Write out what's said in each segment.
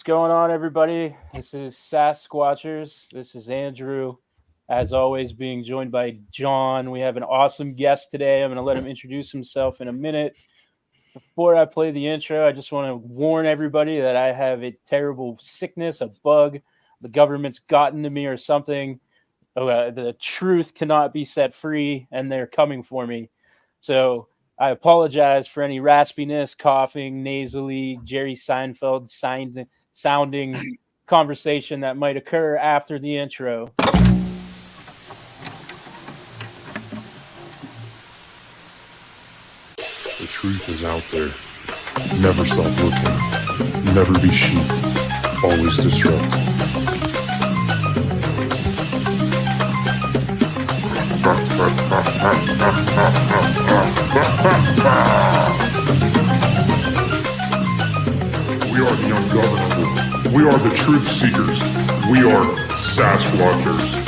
going on, everybody? This is Sasquatchers. This is Andrew. As always, being joined by John. We have an awesome guest today. I'm going to let him introduce himself in a minute. Before I play the intro, I just want to warn everybody that I have a terrible sickness, a bug. The government's gotten to me or something. The truth cannot be set free, and they're coming for me. So I apologize for any raspiness, coughing, nasally, Jerry Seinfeld sounding conversation that might occur after the intro. The truth is out there. Never stop looking. Never be sheep. Always disrupt. We are the ungovernable. We are the truth seekers. We are Sasquatchers.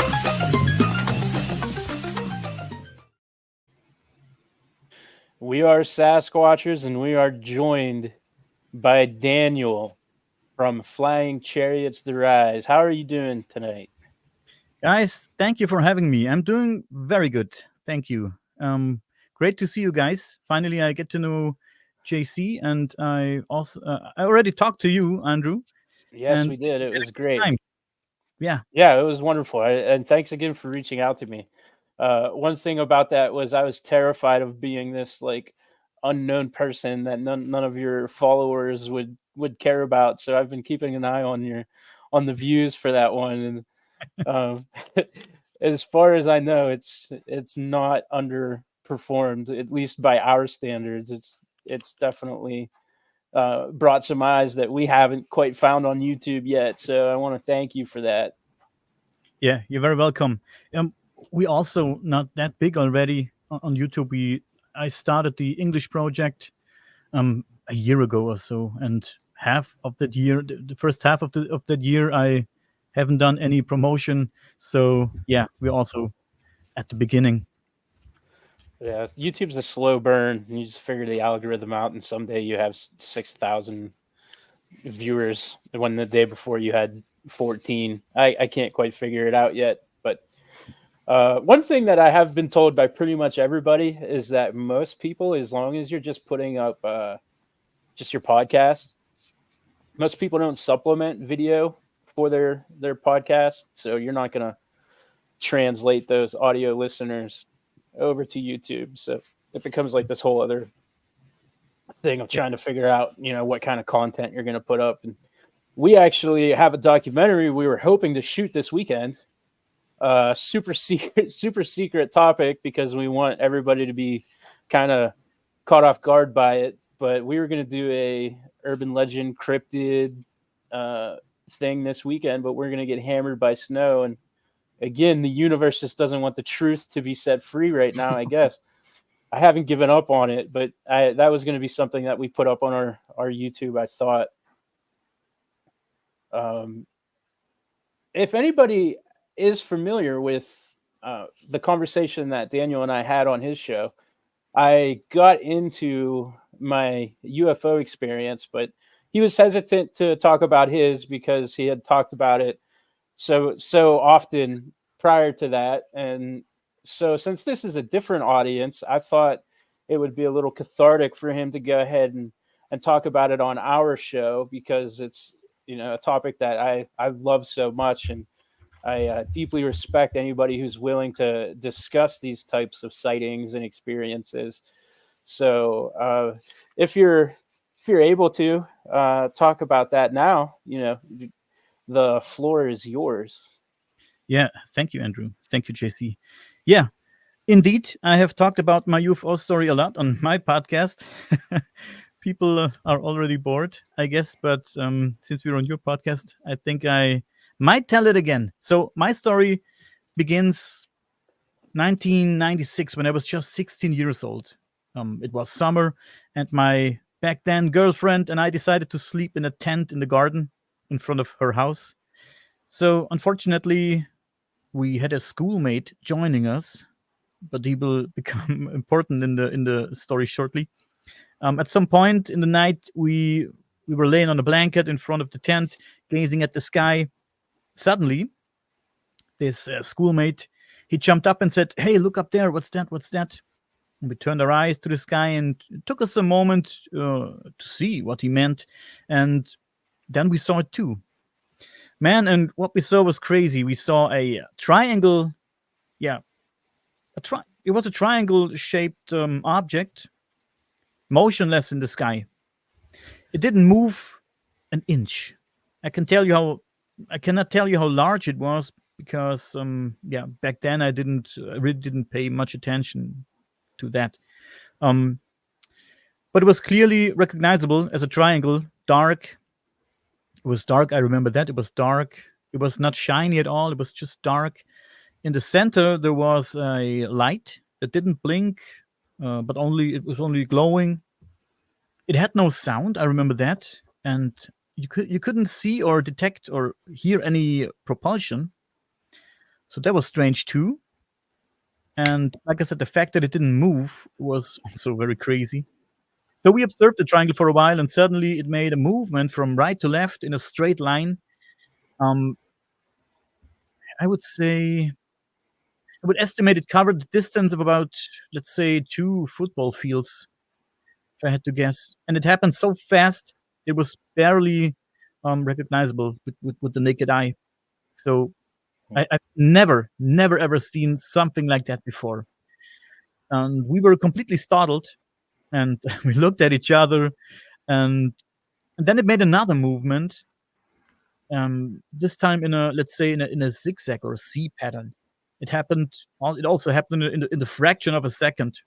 We are Sasquatchers, and we are joined by Daniel from Flying Chariots The Rise. How are you doing tonight? Guys, thank you for having me. I'm doing very good. Thank you. Great to see you guys. Finally, I get to know JC, and I already talked to you, Andrew. Yes, we did. It was great. Yeah, it was wonderful. And thanks again for reaching out to me. One thing about that was I was terrified of being this unknown person that none of your followers would care about. So I've been keeping an eye on the views for that one. And as far as I know, it's not underperformed, at least by our standards. It's definitely brought some eyes that we haven't quite found on YouTube yet. So I want to thank you for that. Yeah, you're very welcome. We also not that big already on YouTube. I started the English project a year ago or so, and half of that year, the first half of that year, I haven't done any promotion. So yeah, we're also at the beginning. Yeah, YouTube's a slow burn. You just figure the algorithm out, and someday you have 6,000 viewers when the day before you had 14. I can't quite figure it out yet. But one thing that I have been told by pretty much everybody is that most people, as long as you're just putting up just your podcast, most people don't supplement video for their podcast. So you're not going to translate those audio listeners over to YouTube. So it becomes like this whole other thing of trying to figure out, what kind of content you're going to put up. And we actually have a documentary we were hoping to shoot this weekend. Super secret topic, because we want everybody to be kind of caught off guard by it. But we were going to do a urban legend cryptid thing this weekend, but we're going to get hammered by snow. And again, the universe just doesn't want the truth to be set free right now, I guess. I haven't given up on it, but that was going to be something that we put up on our YouTube, I thought. If anybody is familiar with the conversation that Daniel and I had on his show, I got into my UFO experience, but he was hesitant to talk about his because he had talked about it so often prior to that. And so since this is a different audience, I thought it would be a little cathartic for him to go ahead and talk about it on our show, because it's a topic that I love so much, and I deeply respect anybody who's willing to discuss these types of sightings and experiences. So if you're able to talk about that now, the floor is yours. Yeah, thank you, Andrew. Thank you, JC. Yeah, indeed, I have talked about my UFO story a lot on my podcast. People are already bored, I guess, but since we're on your podcast, I think I might tell it again. So my story begins 1996, when I was just 16 years old. It was summer, and my back then girlfriend and I decided to sleep in a tent in the garden in front of her house. So unfortunately, we had a schoolmate joining us, but he will become important in the story shortly. At some point in the night, we we were laying on a blanket in front of the tent, gazing at the sky. Suddenly, this schoolmate, he jumped up and said, "Hey, look up there! What's that? What's that?" And we turned our eyes to the sky, and it took us a moment to see what he meant, and then we saw it too, man. And what we saw was crazy. We saw a triangle, yeah, it was a triangle-shaped object, motionless in the sky. It didn't move an inch. I can tell you how. I cannot tell you how large it was because, back then I really didn't pay much attention to that. Um, but it was clearly recognizable as a triangle, dark. It was dark. I remember that it was dark. It was not shiny at all. It was just dark. In the center there was a light that didn't blink, but it was only glowing. It had no sound. I remember that, and you couldn't see or detect or hear any propulsion. So that was strange too. And like I said, the fact that it didn't move was also very crazy. So we observed the triangle for a while, and suddenly it made a movement from right to left in a straight line. Um, I would say I would estimate it covered the distance of about, let's say, 2 football fields, if I had to guess. And it happened so fast, it was barely recognizable with the naked eye. So I've never, ever seen something like that before. And we were completely startled, and we looked at each other, and, and then it made another movement. This time in a, let's say, in a zigzag or a C pattern. It also happened in the fraction of a second.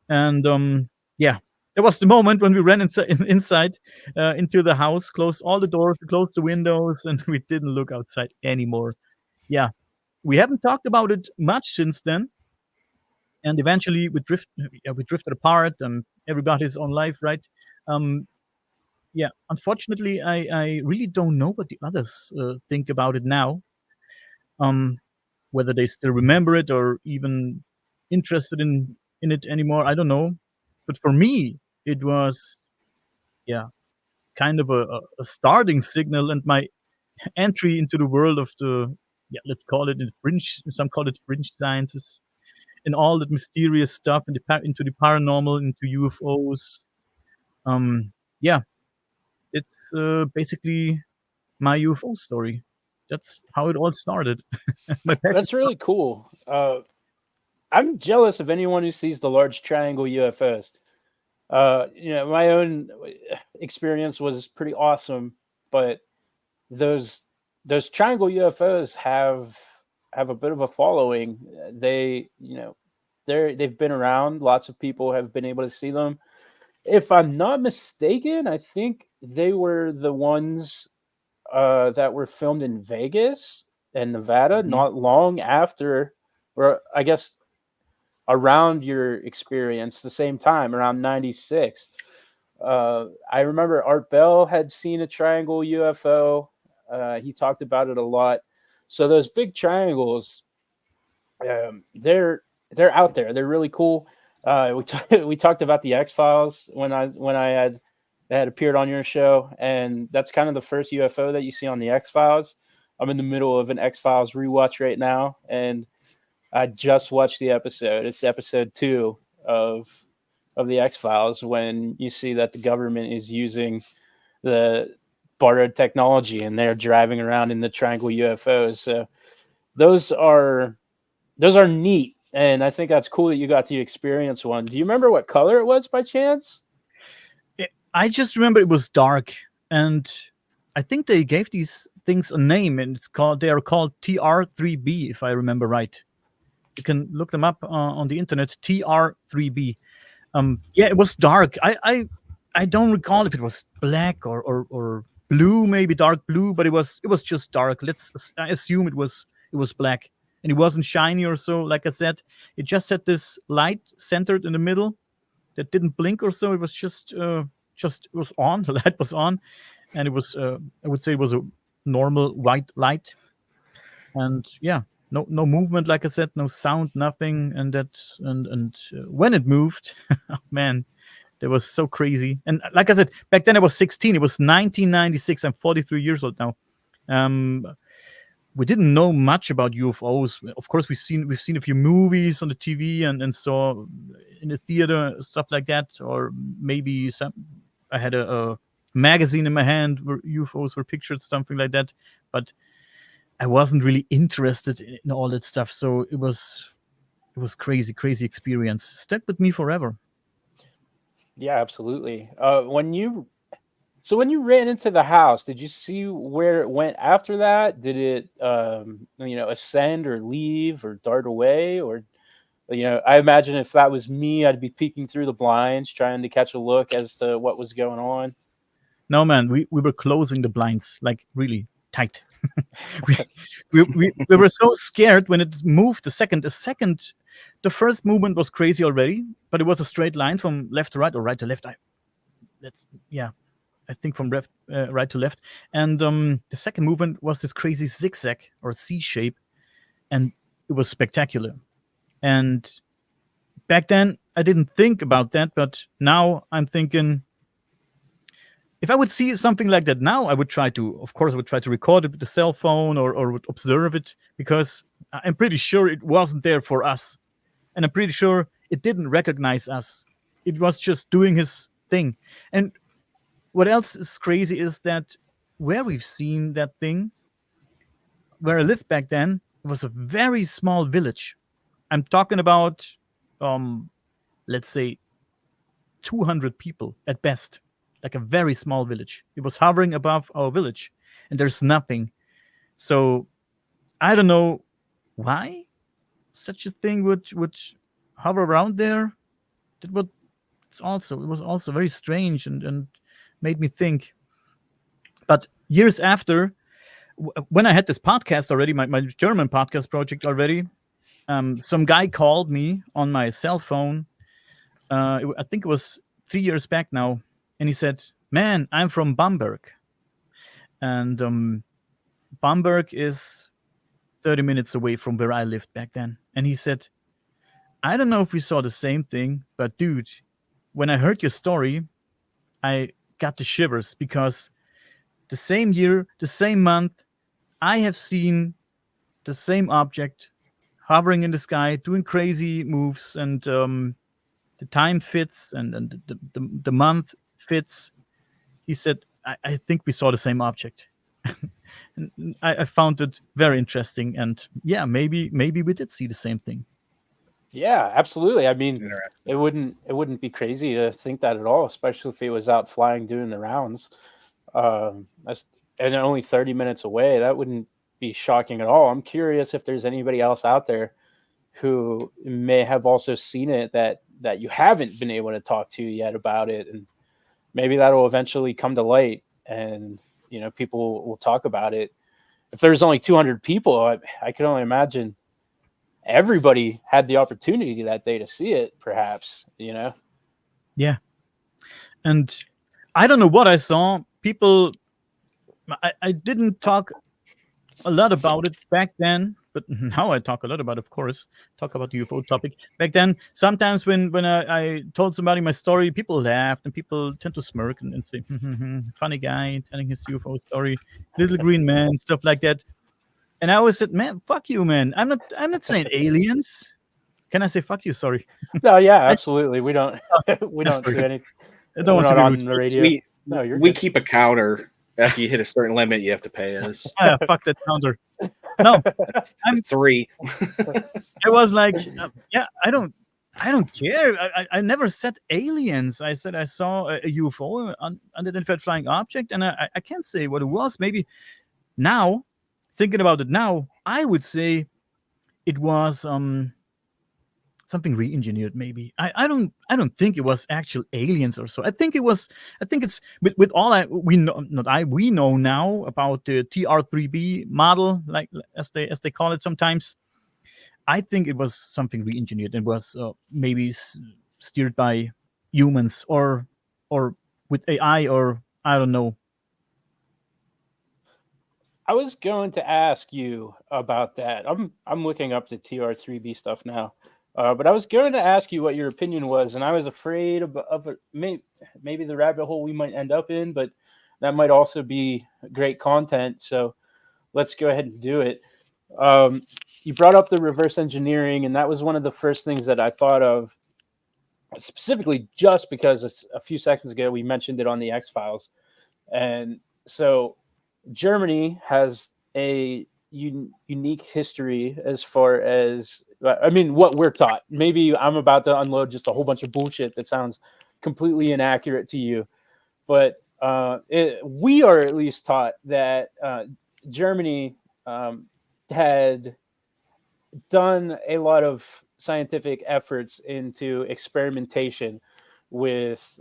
And yeah, it was the moment when we ran inside into the house, closed all the doors, closed the windows, and we didn't look outside anymore. Yeah, we haven't talked about it much since then. And eventually we drifted apart, and everybody's on life, right? Um, yeah, unfortunately, I really don't know what the others think about it now. Um, whether they still remember it or even interested in it anymore, I don't know. But for me, it was, yeah, kind of a starting signal and my entry into the world of the, yeah, let's call it in fringe. Some call it fringe sciences, and all that mysterious stuff into the paranormal, into UFOs. Yeah, it's basically my UFO story. That's how it all started. My package. That's really cool. I'm jealous of anyone who sees the large triangle UFOs. My own experience was pretty awesome, but those those triangle UFOs have a bit of a following. They've been around. Lots of people have been able to see them. If I'm not mistaken, I think they were the ones that were filmed in Vegas and Nevada, Mhm. not long after, or I guess around your experience, the same time, around '96. I remember Art Bell had seen a triangle UFO. He talked about it a lot. So those big triangles, they're out there. They're really cool. We talked about the X Files when I had appeared on your show, and that's kind of the first UFO that you see on the X Files. I'm in the middle of an X Files rewatch right now, and I just watched the episode. It's episode 2 of the X Files when you see that the government is using the borrowed technology and they're driving around in the triangle UFOs. So those are those are neat, and I think that's cool that you got to experience one. Do you remember what color it was by chance? I just remember it was dark, and I think they gave these things a name, and they are called TR3B, if I remember right. You can look them up on the internet. TR3B. Yeah, it was dark. I don't recall if it was black or blue, maybe dark blue, but it was just dark. I assume it was black, and it wasn't shiny or so. Like I said, it just had this light centered in the middle that didn't blink or so. It was just it was on. The light was on, and it was I would say it was a normal white light, and yeah, no movement. Like I said, no sound, nothing, and when it moved, oh, man, That was so crazy. And like I said, back then I was 16. It was 1996. I'm 43 years old now. Um, we didn't know much about UFOs. Of course, we've seen a few movies on the TV and saw in the theater stuff like that, or maybe some. I had a magazine in my hand where UFOs were pictured, something like that. But I wasn't really interested in all that stuff. So it was crazy, crazy experience. Stuck with me forever. Yeah, absolutely. When you ran into the house, did you see where it went after that? Did it, ascend or leave or dart away? Or, I imagine if that was me, I'd be peeking through the blinds, trying to catch a look as to what was going on. No, man, we were closing the blinds like really tight. we, we were so scared when it moved. The first movement was crazy already, but it was a straight line from left to right or right to left. That's yeah, I think from right to left. And the second movement was this crazy zigzag or C shape, and it was spectacular. And back then, I didn't think about that, but now I'm thinking if I would see something like that now, of course, I would try to record it with the cell phone or would observe it because I'm pretty sure it wasn't there for us. And I'm pretty sure it didn't recognize us. It was just doing his thing. And what else is crazy is that where we've seen that thing, where I lived back then, it was a very small village. I'm talking about, um, let's say, 200 people at best, like a very small village. It was hovering above our village, and there's nothing. So I don't know why such a thing would hover around there. That would it was also very strange and made me think. But years after, when I had this podcast already, my German podcast project already, some guy called me on my cell phone. I think it was 3 years back now, and he said, "Man, I'm from Bamberg, and Bamberg is 30 minutes away from where I lived back then." And he said, "I don't know if we saw the same thing, but dude, when I heard your story, I got the shivers because the same year, the same month, I have seen the same object hovering in the sky, doing crazy moves, and the time fits and the month fits." He said, I think we saw the same object. And I found it very interesting. And yeah, maybe we did see the same thing. Yeah, absolutely. I mean, Interesting. it wouldn't be crazy to think that at all, especially if he was out flying doing the rounds. That's and only 30 minutes away. That wouldn't be shocking at all. I'm curious if there's anybody else out there who may have also seen it that you haven't been able to talk to yet about it, and maybe that'll eventually come to light, and people will talk about it. If there's only 200 people, I can only imagine everybody had the opportunity that day to see it, perhaps. Yeah. And I don't know what I saw. People, I didn't talk a lot about it back then, but now I talk a lot about it, of course. Talk about the UFO topic. Back then, sometimes when I told somebody my story, people laughed and people tend to smirk and say, funny guy telling his UFO story, little green man, stuff like that. And I always said, man, fuck you, man. I'm not saying aliens. Can I say fuck you? Sorry. No, yeah, I, absolutely. We don't we I'm don't sorry. do any. I don't We're want to not be rude. on the radio. We No, you're we good. keep a counter. After you hit a certain limit, you have to pay us. Ah, fuck that counter. No, That's I'm. 3. I was like, yeah, I don't care. I never said aliens. I said I saw a UFO, unidentified flying object, and I can't say what it was. Maybe now, thinking about it now, I would say it was something re-engineered. Maybe I don't think it was actual aliens or so. I think it's with all we know, not I we know now about the TR3B model, like as they call it sometimes. I think it was something re-engineered. It was maybe steered by humans or with AI, or I don't know. I was going to ask you about that. I'm looking up the TR3B stuff now. But I was going to ask you what your opinion was, and I was afraid maybe the rabbit hole we might end up in, but that might also be great content. So let's go ahead and do it. Um, you brought up the reverse engineering, and that was one of the first things that I thought of, specifically just because a few seconds ago we mentioned it on the X Files. And so Germany has a unique history as far as, I mean, what we're taught. Maybe I'm about to unload just a whole bunch of bullshit that sounds completely inaccurate to you, but we are at least taught that Germany had done a lot of scientific efforts into experimentation with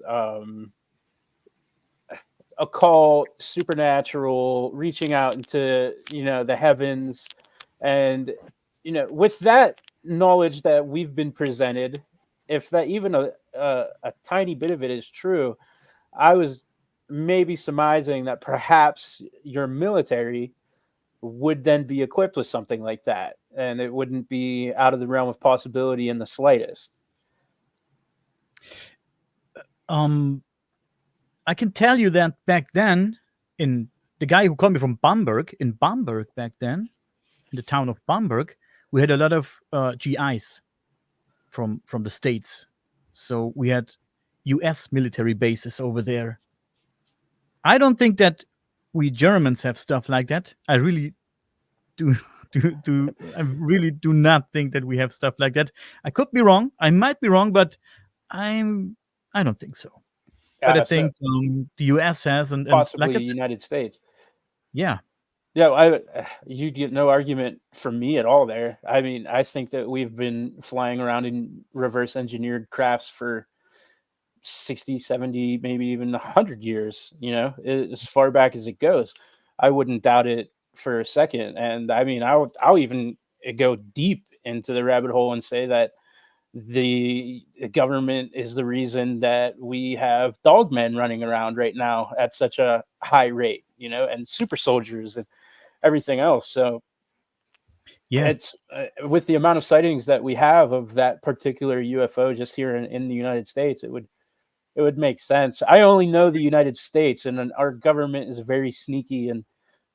occult, supernatural, reaching out into the heavens, and with that knowledge that we've been presented, if that even a tiny bit of it is true, I was maybe surmising that perhaps your military would then be equipped with something like that, and it wouldn't be out of the realm of possibility in the slightest. I can tell you that back then, in the guy who called me from Bamberg, in Bamberg back then, in the town of Bamberg, we had a lot of GIs from the States. So we had US military bases over there. I don't think that we Germans have stuff like that. I really do I really do not think that we have stuff like that. I could be wrong. I might be wrong, but I don't think so. But I So think the US has, and possibly like I said, United States. yeah. Yeah, you get no argument from me at all there. I mean, I think that we've been flying around in reverse engineered crafts for 60, 70, maybe even 100 years, as far back as it goes. I wouldn't doubt it for a second. And I mean, I'll even go deep into the rabbit hole and say that the government is the reason that we have dogmen running around right now at such a high rate, and super soldiers and everything else. So Yeah. it's with the amount of sightings that we have of that particular UFO just here in the United States, it would make sense. I only know the United States, and then our government is very sneaky, and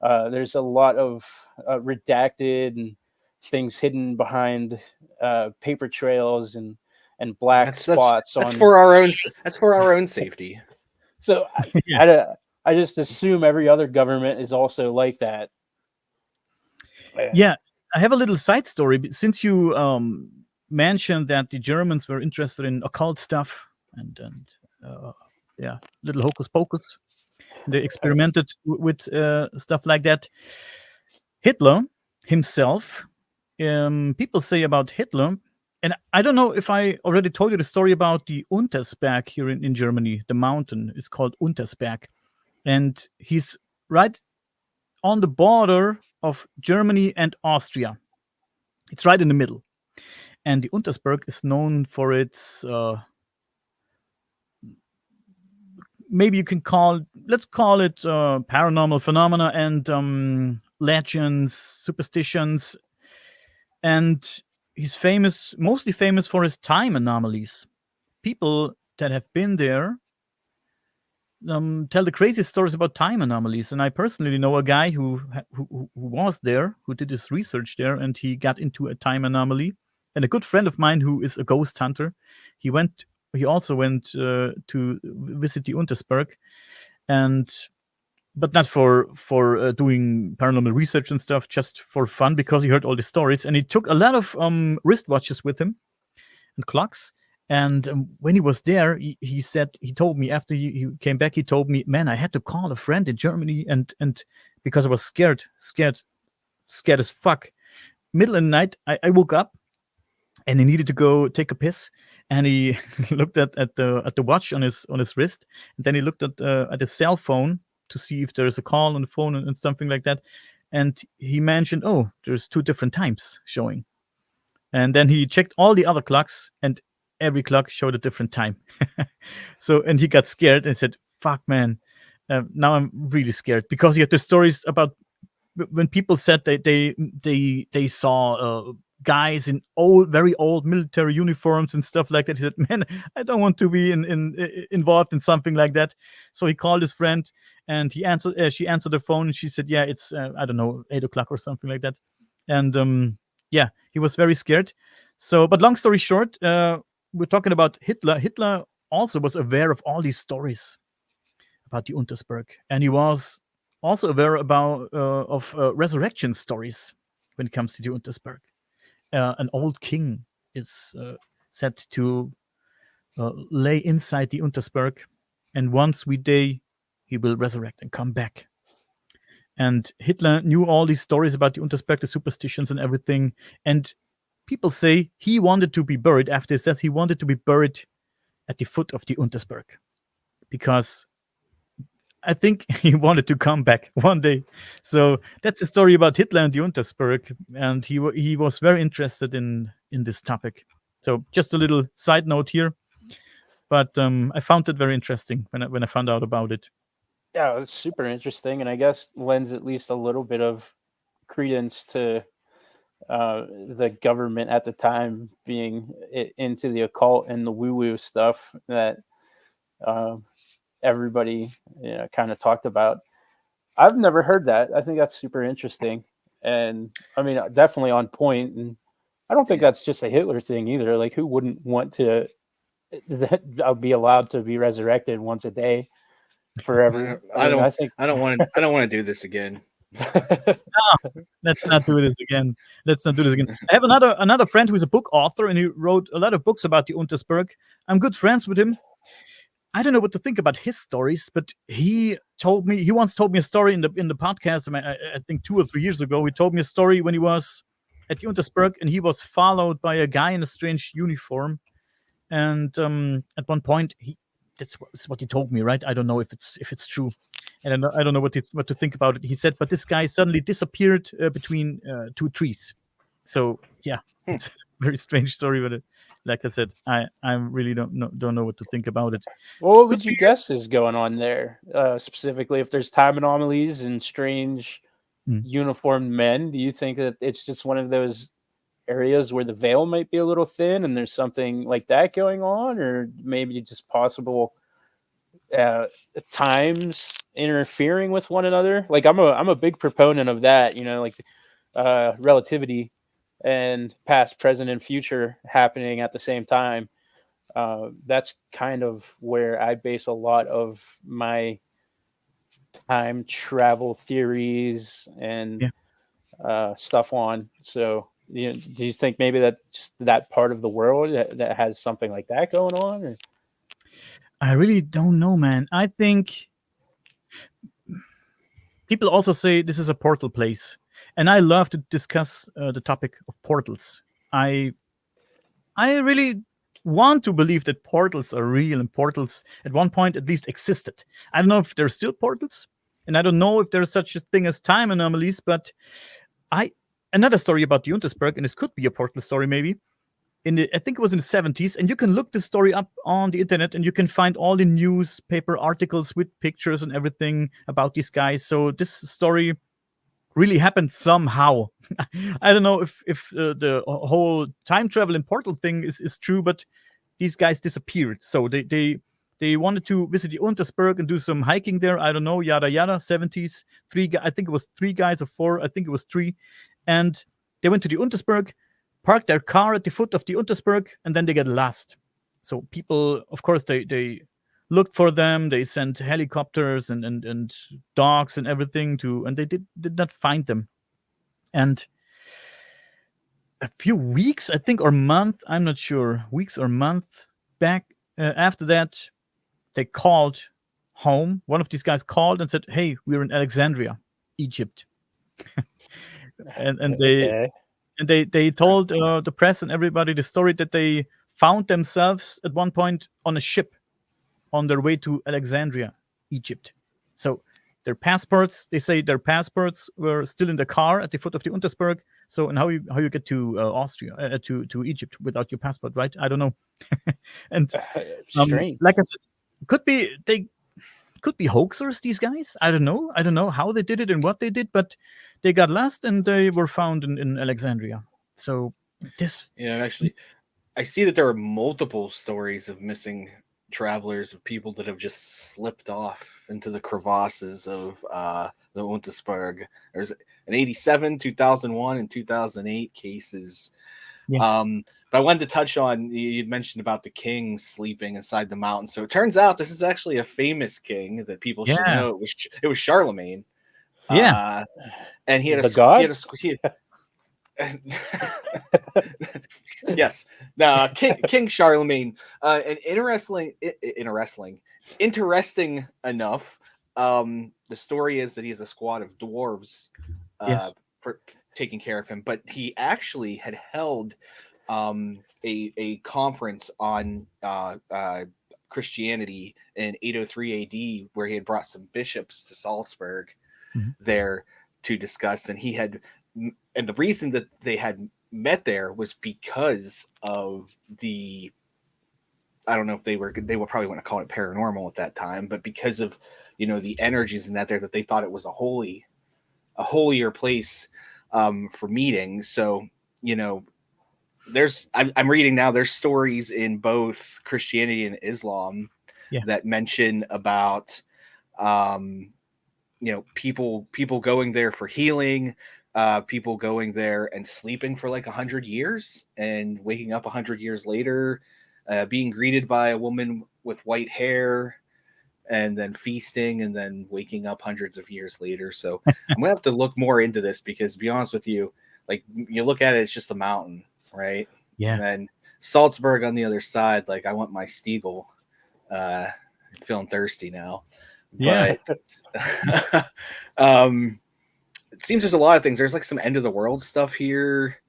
there's a lot of redacted and things hidden behind paper trails and black spots. That's for our own. That's for our own safety. So Yeah. I just assume every other government is also like that. Yeah, I have a little side story. Since you mentioned that the Germans were interested in occult stuff and yeah, little hocus pocus, they experimented with stuff like that. Hitler himself, people say about Hitler, and I don't know if I already told you the story about the Untersberg here in Germany. The mountain is called Untersberg, and he's right on the border of Germany and Austria. It's right in the middle. And the Untersberg is known for its, maybe you can let's call it paranormal phenomena and legends, superstitions. And he's mostly famous for his time anomalies. People that have been there tell the craziest stories about time anomalies. And I personally know a guy who was there, who did his research there, and he got into a time anomaly. And a good friend of mine who is a ghost hunter, he also went to visit the Untersberg, but not for doing paranormal research and stuff, just for fun, because he heard all the stories. And he took a lot of wristwatches with him and clocks. And when he was there, he said, he told me after he came back, he told me, man, I had to call a friend in Germany and because I was scared as fuck. Middle of the night, I woke up and he needed to go take a piss. And he looked at the watch on his wrist. And then he looked at his cell phone to see if there's a call on the phone and something like that. And he mentioned, oh, there's 2 different times showing. And then he checked all the other clocks, and every clock showed a different time. And he got scared and said, fuck, man, now I'm really scared, because he had the stories about when people said they saw guys in very old military uniforms and stuff like that. He said, "Man, I don't want to be involved in something like that." So he called his friend, and he answered. She answered the phone, and she said, "Yeah, it's I don't know, 8 o'clock or something like that." And yeah, he was very scared. So, but long story short, we're talking about Hitler. Hitler also was aware of all these stories about the Untersberg, and he was also aware about of resurrection stories when it comes to the Untersberg. An old king is said to lay inside the Untersberg, and one sweet day he will resurrect and come back. And Hitler knew all these stories about the Untersberg, the superstitions and everything. And people say he wanted to be buried. After this, he wanted to be buried at the foot of the Untersberg because I think he wanted to come back one day. So that's the story about Hitler and the Untersberg, and he was very interested in this topic. So just a little side note here, but I found it very interesting when I found out about it. Yeah, it's super interesting, and I guess lends at least a little bit of credence to the government at the time being into the occult and the woo-woo stuff that uh, everybody kind of talked about. I've never heard that. I think that's super interesting, and I mean definitely on point. And I don't think that's just a Hitler thing either. Like, who wouldn't want to be allowed to be resurrected once a day forever? I mean, don't. I think. I don't want to. I don't want to do this again. Let's not do this again. Let's not do this again. I have another friend who is a book author, and he wrote a lot of books about the Untersberg. I'm good friends with him. I don't know what to think about his stories, but he once told me a story in the podcast. I think 2 or 3 years ago. He told me a story when he was at the Untersberg, and he was followed by a guy in a strange uniform. And at one point, that's what he told me, right? I don't know if it's true, and I don't know what to think about it. He said, but this guy suddenly disappeared between 2 trees. So yeah, it's a very strange story, but like I said, I really don't know what to think about it. Well, what would you guess is going on there? Specifically, if there's time anomalies and strange uniformed men, do you think that it's just one of those areas where the veil might be a little thin and there's something like that going on, or maybe just possible times interfering with one another? Like, I'm a big proponent of that, like relativity and past, present, and future happening at the same time. That's kind of where I base a lot of my time travel theories and stuff on. So, do you think maybe that just that part of the world that has something like that going on? Or? I really don't know, man. I think people also say this is a portal place, and I love to discuss the topic of portals. I really want to believe that portals are real and portals at one point at least existed. I don't know if there's still portals, and I don't know if there's such a thing as time anomalies, but another story about the Untersberg, and this could be a portal story maybe. I think it was in the 70s, and you can look this story up on the internet, and you can find all the newspaper articles with pictures and everything about these guys. So this story really happened somehow. I don't know if the whole time travel and portal thing is true, but these guys disappeared. So they wanted to visit the Untersberg and do some hiking there. I don't know, yada yada. 70s, I think it was 3 guys or 4. I think it was 3, and they went to the Untersberg, parked their car at the foot of the Untersberg, and then they get lost. So people, of course, they looked for them. They sent helicopters and dogs and everything and they did not find them. And a few weeks, I think, or month, I'm not sure, weeks or month back after that, they called home. One of these guys called and said, "Hey, we're in Alexandria, Egypt." and they Okay. and they told the press and everybody the story that they found themselves at one point on a ship on their way to Alexandria, Egypt. So their passports, they say their passports were still in the car at the foot of the Untersberg. So, and how you get to Austria, to Egypt without your passport, right? I don't know. And Strange. like I said, they could be hoaxers, these guys. I don't know how they did it and what they did, but they got lost and they were found in Alexandria. So This Actually, I see that there are multiple stories of missing travelers, of people that have just slipped off into the crevasses of the Untersberg. There's an 87, 2001, and 2008 cases. Yeah. But I wanted to touch on, you'd mentioned about the king sleeping inside the mountain. So it turns out this is actually a famous king that people should Yeah. know. It was Charlemagne. Yeah. And he had The a god? Yes, King Charlemagne. And interesting enough. The story is that he has a squad of dwarves Yes. for taking care of him, but he actually had held a conference on Christianity in 803 AD, where he had brought some bishops to Salzburg Mhm. there to discuss, and the reason that they had met there was because of I don't know if they probably wouldn't call it paranormal at that time, but because of the energies in that they thought it was a holier place for meetings. So I'm reading now, there's stories in both Christianity and Islam that mention about people going there for healing, people going there and sleeping for like 100 years and waking up 100 years later, being greeted by a woman with white hair, and then feasting, and then waking up hundreds of years later. So I'm gonna have to look more into this, because to be honest with you, like, you look at it, it's just a mountain, right? Yeah. And then Salzburg on the other side, like, I want my Stiegel. Feeling thirsty now. Yeah. But it seems there's a lot of things. There's like some end of the world stuff here.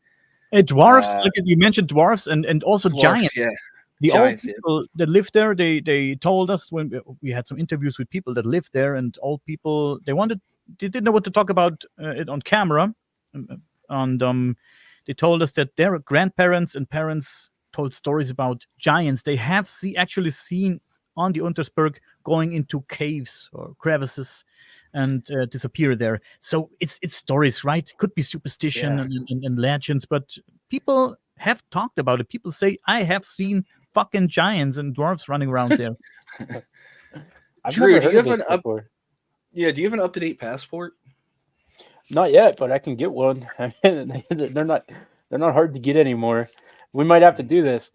Dwarfs, like you mentioned, dwarfs and also Dwarfs, giants. yeah. The Giants, old people that lived there, they told us when we had some interviews with people that lived there, and old people, they didn't know what to talk about it on camera, and they told us that their grandparents and parents told stories about giants they have actually seen on the Untersberg, going into caves or crevices and disappear there. So it's stories, right? Could be superstition and legends, but people have talked about it. People say, I have seen fucking giants and dwarves running around there. I've Drew, never do heard you of have this an before. do you have an up-to-date passport? Not yet, but I can get one. They're not hard to get anymore. We might have to do this.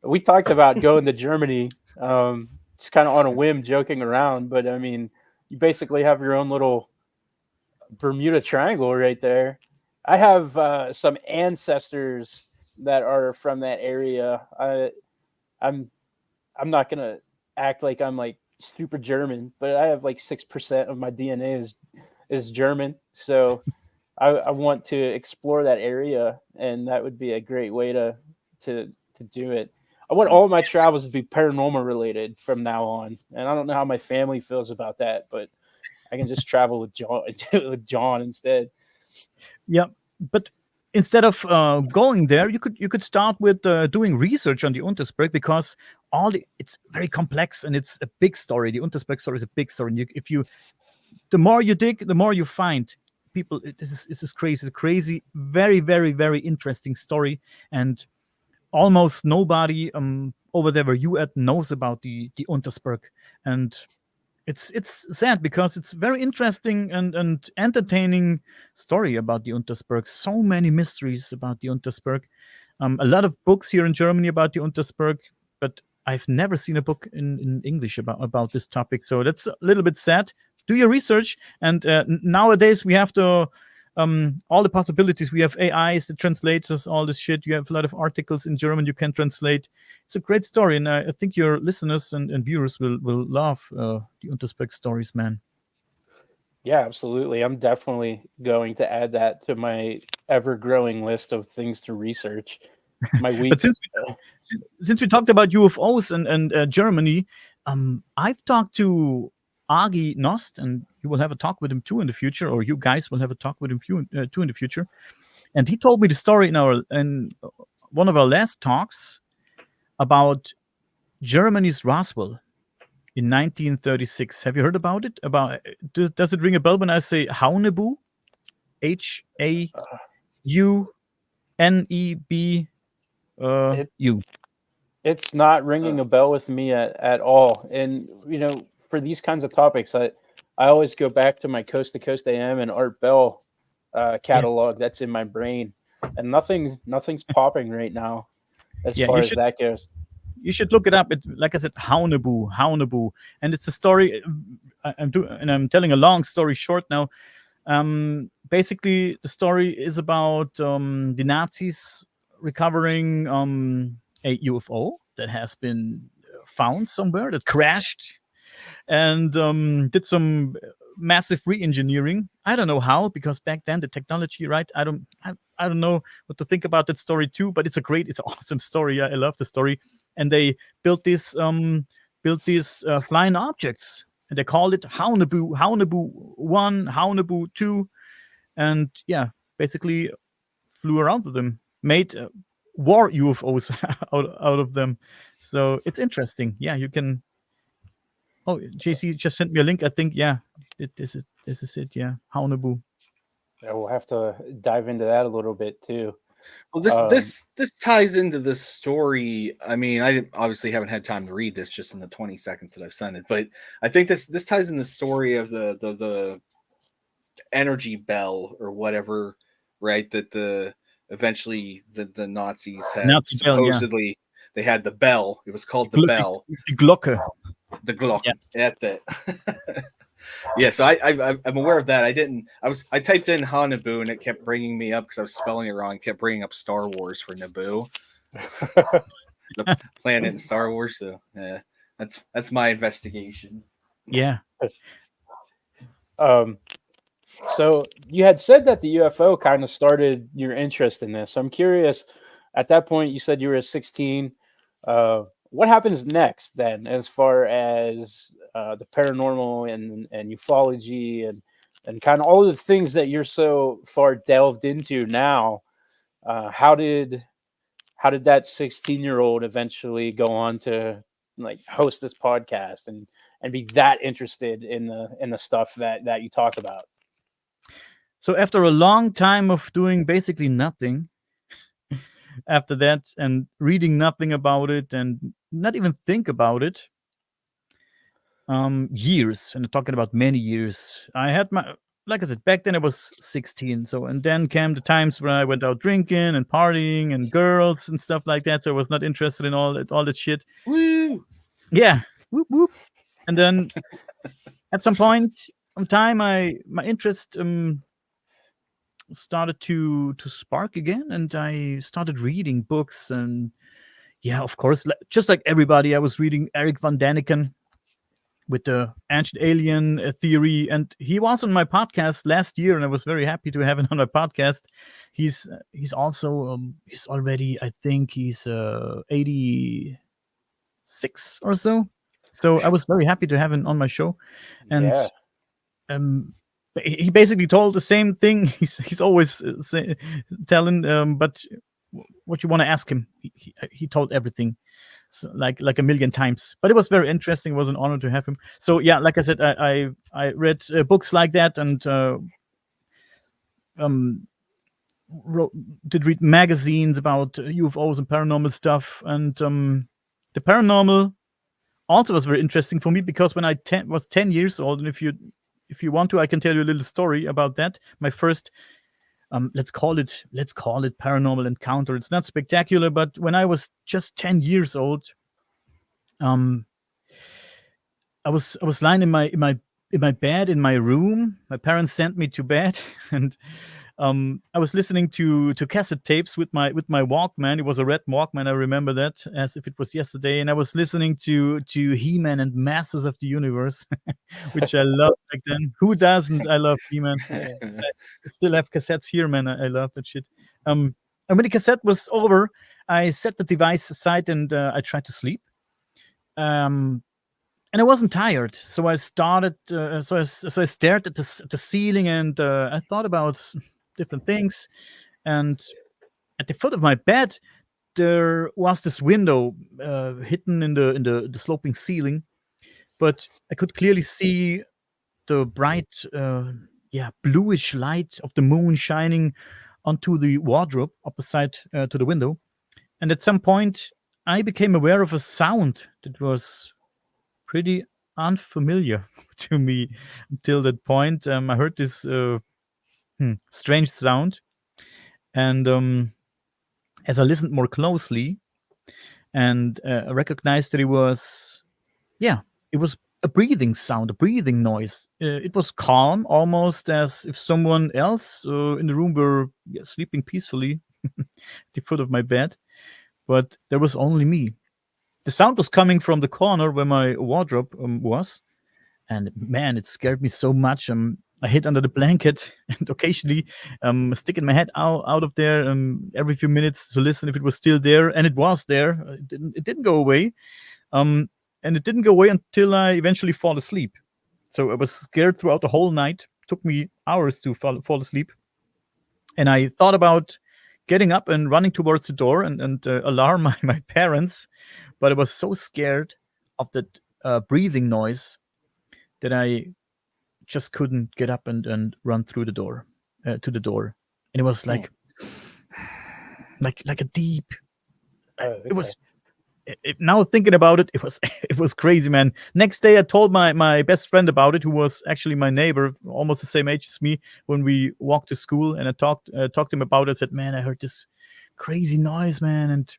We talked about going to Germany, just kind of on a whim, joking around. But I mean, you basically have your own little Bermuda Triangle right there. I have some ancestors that are from that area. I'm I'm not gonna act like I'm like super German, but I have like 6% of my DNA is German. So I want to explore that area, and that would be a great way to do it. I want all my travels to be paranormal related from now on, and I don't know how my family feels about that, but I can just travel with John with John instead. Yeah, but instead of going there, you could start with doing research on the Untersberg, because it's very complex and it's a big story. The Untersberg story is a big story. And the more you dig, the more you find. People, this is crazy. It's a crazy, very, very, very interesting story, and almost nobody over there where you at knows about the Untersberg, and it's sad because it's very interesting and entertaining story about the Untersberg. So many mysteries about the Untersberg. A lot of books here in Germany about the Untersberg, but I've never seen a book in English about this topic. So that's a little bit sad. Do your research, and nowadays we have all the possibilities. We have AIs that translates us all this shit. You have a lot of articles in German you can translate. It's a great story, and I think your listeners and viewers will love the Untersberg stories, man. Yeah, absolutely. I'm definitely going to add that to my ever-growing list of things to research. My week. But since we talked about UFOs and Germany, I've talked to Agi Nost, and you will have a talk with him too in the future, or you guys will have a talk with him too in the future. And he told me the story in one of our last talks about Germany's Roswell in 1936. Have you heard about it? Does it ring a bell when I say Haunebu? Hau NEB It U. it's not ringing Uh, a bell with me at all. And for these kinds of topics, I always go back to my Coast to Coast AM and Art Bell Yeah, catalog that's in my brain, and nothing's popping right now as yeah. far as that goes. You should look it up. It, like I said, Haunebu, and it's a story. I'm telling a long story short now. Basically, the story is about the Nazis recovering a UFO that has been found somewhere that crashed and did some massive re-engineering. I don't know how, because back then the technology, right? I don't know what to think about that story too. But it's an awesome story. I love the story. And they built these flying objects, and they called it Haunebu 1, Haunebu 2, and yeah, basically flew around with them, made war UFOs out of them. So it's interesting. Yeah, you can. Oh, JC just sent me a link. I think, yeah, this is it. Yeah, Haunebu. Yeah, we'll have to dive into that a little bit too. well, this Um, this this ties into the story. I mean, I didn't, obviously haven't had time to read this just in the 20 seconds that I've sent it, but I think this ties in the story of the energy bell or whatever, right? That the eventually the Nazis had Nazi Bell, yeah. supposedly they had the bell. It was called the Die, bell, die Glocke. the Glock. Yeah. That's it. Yeah, so I'm aware of that. I typed in Hanabu and it kept bringing me up because I was spelling it wrong. It kept bringing up Star Wars for Naboo, the planet in Star Wars. So yeah, that's my investigation. Yeah. um, so you had said that the UFO kind of started your interest in this. So I'm curious. At that point, you said you were 16. What happens next then, as far as the paranormal and ufology and kind of all the things that you're so far delved into now? How did that 16-year-old eventually go on to like host this podcast and be that interested in the stuff that you talk about? So after a long time of doing basically nothing after that and reading nothing about it and not even think about it, years, and I'm talking about many years, I had my, like I said, back then I was 16. So, and then came the times where I went out drinking and partying and girls and stuff like that. So I was not interested in all that shit. Woo! Yeah. Whoop, whoop. And then at some point in time, my interest started to spark again, and I started reading books. And yeah, of course, just like everybody, I was reading Eric von Daniken with the ancient alien theory, and he was on my podcast last year, and I was very happy to have him on my podcast. He's also he's already, I think he's 86 or so. So I was very happy to have him on my show, and Yeah. um he basically told the same thing. He's always telling, but what you want to ask him, he told everything. So, like a million times, but it was very interesting. It was an honor to have him. So yeah, like I said, I read books like that, and um wrote, did read magazines about UFOs and paranormal stuff. And the paranormal also was very interesting for me, because when I was 10 years old, and if you want to, I can tell you a little story about that. My first let's call it paranormal encounter. It's not spectacular, but when I was just 10 years old, um I was lying in my bed in my room. My parents sent me to bed, and I was listening to cassette tapes with my Walkman. It was a red Walkman. I remember that as if it was yesterday. And I was listening to He-Man and Masters of the Universe, which I loved back then. Who doesn't? I love He-Man. I still have cassettes here, man. I love that shit. And when the cassette was over, I set the device aside, and I tried to sleep. Um, and I wasn't tired, so I started. So I stared at the ceiling, and I thought about different things. And at the foot of my bed, there was this window hidden in the sloping ceiling, but I could clearly see the bright, yeah, bluish light of the moon shining onto the wardrobe opposite to the window. And at some point, I became aware of a sound that was pretty unfamiliar to me until that point. I heard this strange sound. And as I listened more closely and I recognized that it was a breathing sound, a breathing noise. It was calm, almost as if someone else in the room were sleeping peacefully at the foot of my bed. But there was only me. The sound was coming from the corner where my wardrobe was. And man, it scared me so much. I hid under the blanket and occasionally sticking my head out of there every few minutes to listen if it was still there. And it was there. It didn't go away. And it didn't go away until I eventually fall asleep. So I was scared throughout the whole night. Took me hours to fall asleep. And I thought about getting up and running towards the door and alarm my parents. But I was so scared of that breathing noise that I just couldn't get up and run through the door to the door. And it was like a deep. It was now thinking about it, it was crazy, man. Next day, I told my best friend about it, who was actually my neighbor, almost the same age as me, when we walked to school. And I talked to him about it. I said, "Man, I heard this crazy noise, man, and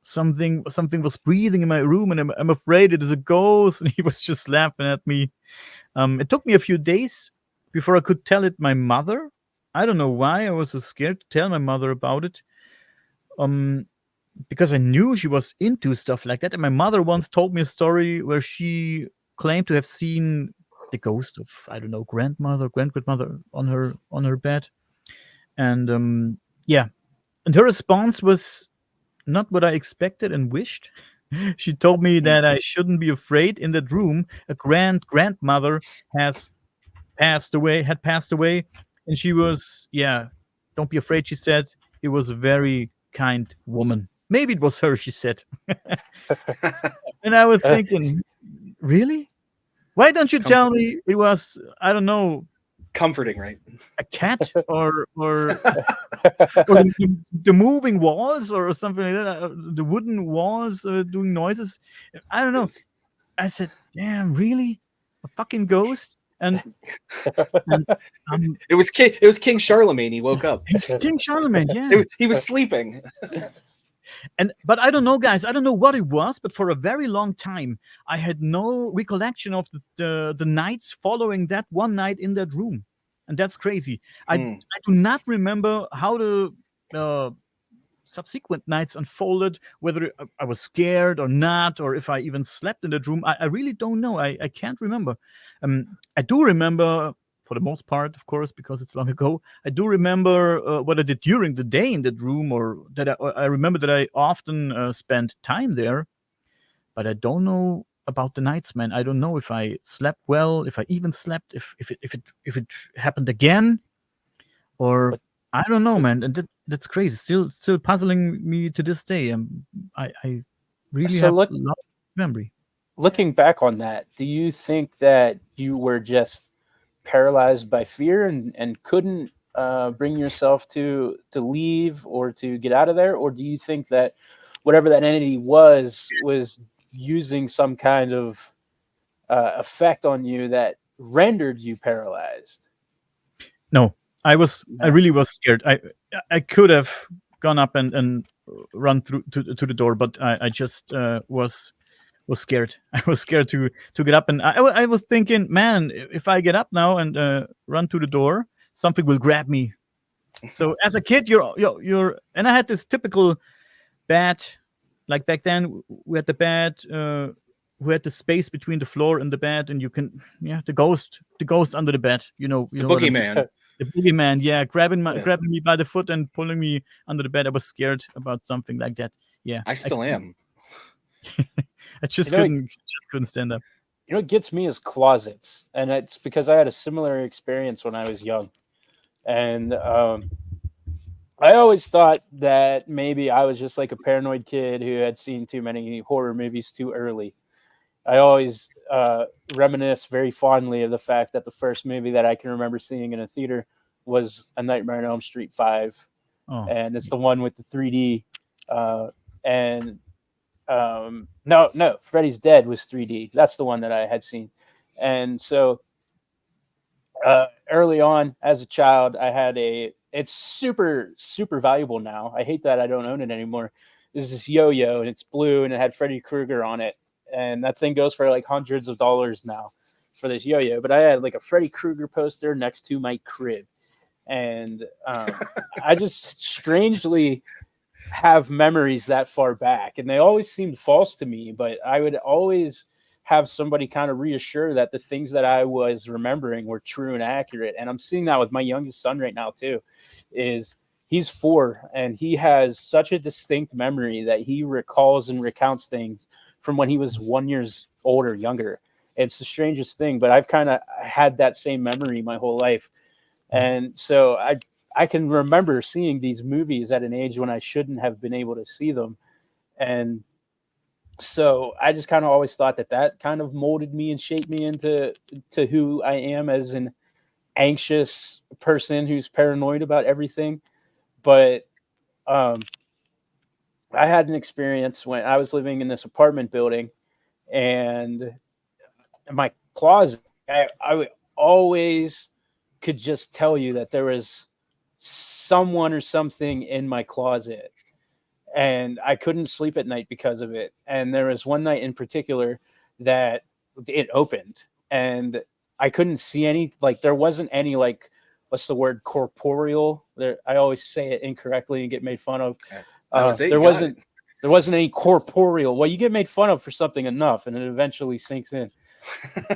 something was breathing in my room, and I'm afraid it is a ghost." And he was just laughing at me. It took me a few days before I could tell it my mother. I don't know why I was so scared to tell my mother about it. Because I knew she was into stuff like that. And my mother once told me a story where she claimed to have seen the ghost of, I don't know, grandmother on her bed. And yeah. And her response was not what I expected and wished. She told me that I shouldn't be afraid. In that room, a grandmother had passed away, and she was, don't be afraid, she said. It was a very kind woman. Maybe it was her, she said. And I was thinking, really? Why don't you tell me it was, I don't know, Comforting, right? a cat or the moving walls or something like that, the wooden walls doing noises? I don't know. I said, damn, really? A fucking ghost? And It was King Charlemagne. He woke up. King Charlemagne, yeah. He was sleeping. But I don't know, guys. I don't know what it was, but for a very long time, I had no recollection of the nights following that one night in that room, and that's crazy. I do not remember how the subsequent nights unfolded, whether I was scared or not, or if I even slept in that room. I really don't know. I can't remember. I do remember, for the most part, of course, because it's long ago, I do remember what I did during the day in that room, or that I remember that I often spent time there, but I don't know about the nights, man. I don't know if I slept well, if I even slept, if it happened again, or I don't know, man. And that's crazy. Still puzzling me to this day. I really have a lot of memory. Looking back on that, do you think that you were just paralyzed by fear and couldn't bring yourself to leave or to get out of there, or do you think that whatever that entity was using some kind of effect on you that rendered you paralyzed? No, I really was scared. I could have gone up and run through to the door, but I just was scared. I was scared to get up, and I was thinking, man, if I get up now and run to the door, something will grab me. So as a kid, you're, and I had this typical bed, like back then we had the bed. We had the space between the floor and the bed, and you can, the ghost under the bed. You know The what I mean? boogeyman. The boogeyman, grabbing me by the foot and pulling me under the bed. I was scared about something like that. Yeah, I still am. I just couldn't stand up. You know what gets me is closets, and it's because I had a similar experience when I was young, and I always thought that maybe I was just like a paranoid kid who had seen too many horror movies too early. I always reminisce very fondly of the fact that the first movie that I can remember seeing in a theater was A Nightmare on Elm Street 5. Oh, and it's the one with the 3D. And no, Freddy's Dead was 3D. That's the one that I had seen. And so early on as a child, I had a. It's super valuable now. I hate that I don't own it anymore. There's this yo-yo and it's blue and it had Freddy Krueger on it, and that thing goes for like hundreds of dollars now for this yo-yo. But I had like a Freddy Krueger poster next to my crib, and I just strangely have memories that far back, and they always seemed false to me. But I would always have somebody kind of reassure that the things that I was remembering were true and accurate. And I'm seeing that with my youngest son right now too. Is he's 4 and he has such a distinct memory that he recalls and recounts things from when he was 1 years old or younger. It's the strangest thing, but I've kind of had that same memory my whole life. And so I can remember seeing these movies at an age when I shouldn't have been able to see them. And so I just kind of always thought that that kind of molded me and shaped me into to who I am as an anxious person who's paranoid about everything. But um, I had an experience when I was living in this apartment building, and in my closet, I would always could just tell you that there was someone or something in my closet, and I couldn't sleep at night because of it. And there was one night in particular that it opened, and I couldn't see any, like there wasn't any, like, what's the word, corporeal. There, I always say it incorrectly and get made fun of. That was it. There You got it. wasn't any corporeal. Well, you get made fun of for something enough, and it eventually sinks in.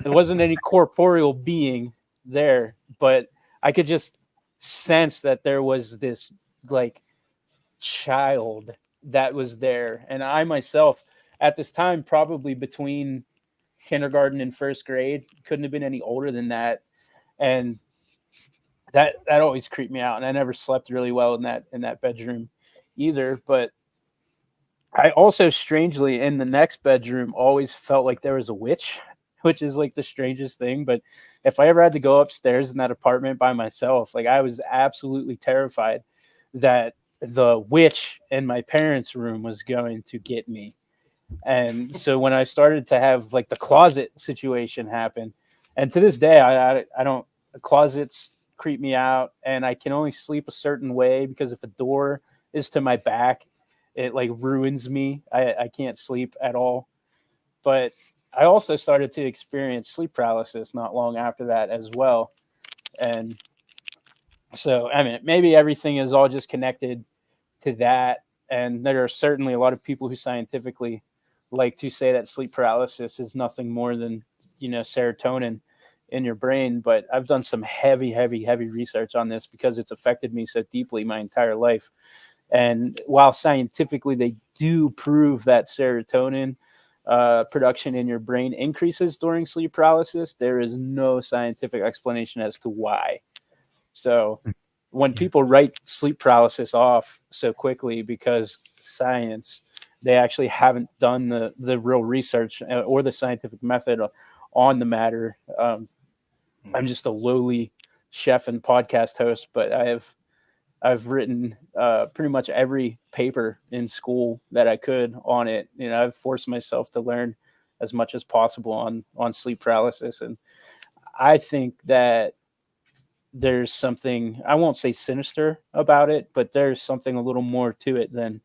There wasn't any corporeal being there, but I could just sense that there was this like child that was there. And I myself, at this time, probably between kindergarten and first grade, couldn't have been any older than that. And that always creeped me out. And I never slept really well in that bedroom either. But I also strangely in the next bedroom always felt like there was a witch, which is like the strangest thing. But if I ever had to go upstairs in that apartment by myself, like I was absolutely terrified that the witch in my parents' room was going to get me. And so when I started to have like the closet situation happen, and to this day, I don't, closets creep me out, and I can only sleep a certain way because if a door is to my back, it like ruins me. I can't sleep at all. But I also started to experience sleep paralysis not long after that as well. And so, I mean, maybe everything is all just connected to that. And there are certainly a lot of people who scientifically like to say that sleep paralysis is nothing more than, serotonin in your brain. But I've done some heavy research on this because it's affected me so deeply my entire life. And while scientifically they do prove that serotonin production in your brain increases during sleep paralysis, there is no scientific explanation as to why. So when Yeah. people write sleep paralysis off so quickly because science, they actually haven't done the real research or the scientific method on the matter. I'm just a lowly chef and podcast host, but I've written pretty much every paper in school that I could on it. I've forced myself to learn as much as possible on sleep paralysis, and I think that there's something, I won't say sinister about it, but there's something a little more to it than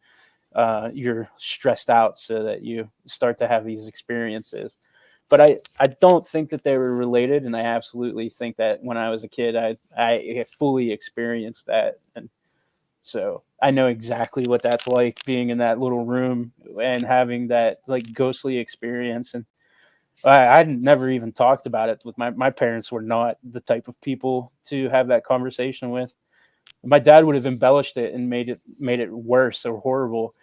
you're stressed out so that you start to have these experiences. But I don't think that they were related, and I absolutely think that when I was a kid, I fully experienced that, and so I know exactly what that's like being in that little room and having that like ghostly experience. And I never even talked about it with my parents. Were not the type of people to have that conversation with. My dad would have embellished it and made it worse or horrible